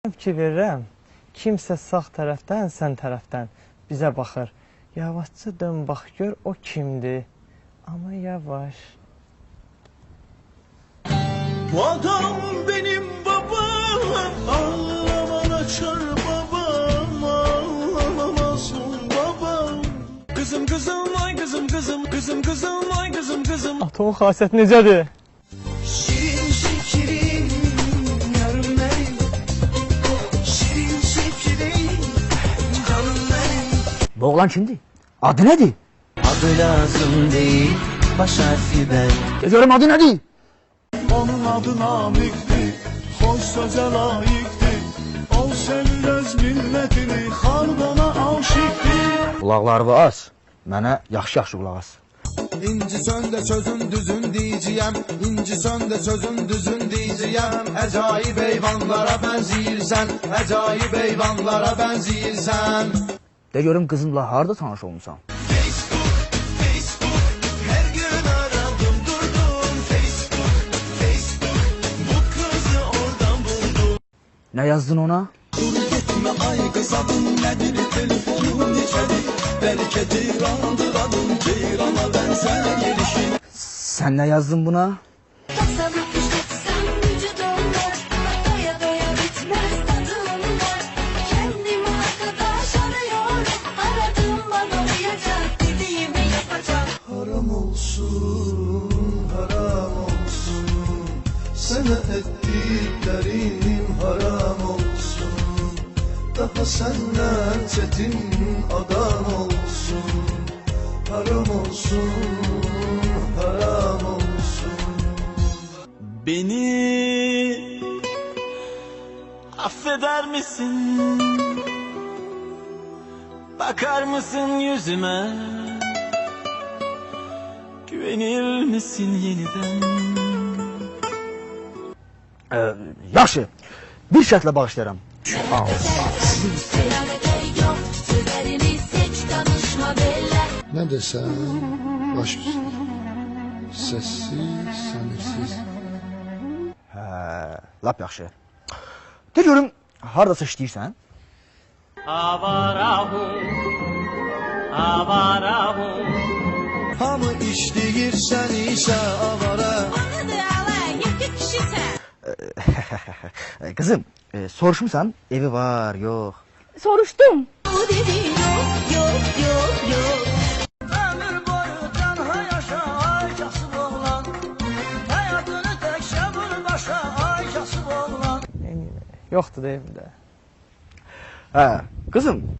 Fikir verirəm, kimsə sağ tərəfdən, sən tərəfdən bizə baxır. Yavaşca dön, bax gör, o kimdir? Ama yavaş. Bu adam benim babam, ağlaman açar babam, ağlamazsın babam. Kızım kızım, ay kızım kızım, kızım kızım, ay kızım kızım. Atomun xasiyyəti necədir? Şirin şekerim, yarım benim. Şirin şekerim, canım benim. Bu oğlan kimdi? Adı nedir? Adı lazım değil, baş harfi ben. Geliyorum, adı nedir? Onun adı Namik'ti, hoş söze layıktı. O sevmez milletini, xalqona aşıktı. Qulaqları az. Mənə yaxşı-yaxşı qulaq as. İnci söndə sözün düzün diyeceğim, İnci söndə sözün düzün diyeceğim. Acayip heyvanlara benziyirsən, acayip heyvanlara benziyirsən. De görüm qızımla harda tanış olmusan? Her gün aradım durdum. Facebook, bu kızı oradan buldum. Ne yazdın ona? Dur gitme ay kız adın nedir, telefonun neçədir? Belki ceyrandır adın, ceyrana benzer gelişin. Sen ne yazdın buna? Tasavvuf işletsem vücudumda, doya doya bitmez tadımda. Kendime arkadaş arıyorum, aradığım bana uyacak, dediğimi yapacak. Haram olsun, haram olsun. Sana ettiklerim haram olsun. Daha senden çetin adam olsun. Haram olsun, haram olsun. Beni affeder misin? Bakar mısın yüzüme? Güvenir misin yeniden? Yaxşı. Bir şərtlə bağışlayıram. Selamete yok, sözleriniz hiç danışma beyler. Ne desem baş üstüne. Sessiz, sanırsız. Lap yaxşı. De görüm hardasa işləyirsən? Hamı işleyir sen ise avara. Anladı ala, yedi kişi sen. Kızım, soruşmusan evi var, yok. Soruştum. O dedi yok. Ömür boyu tenha yaşa ay kasıb oğlan. Hayatını tek şevur başa ay kasıb oğlan. Yoxdur da evdə. Kızım,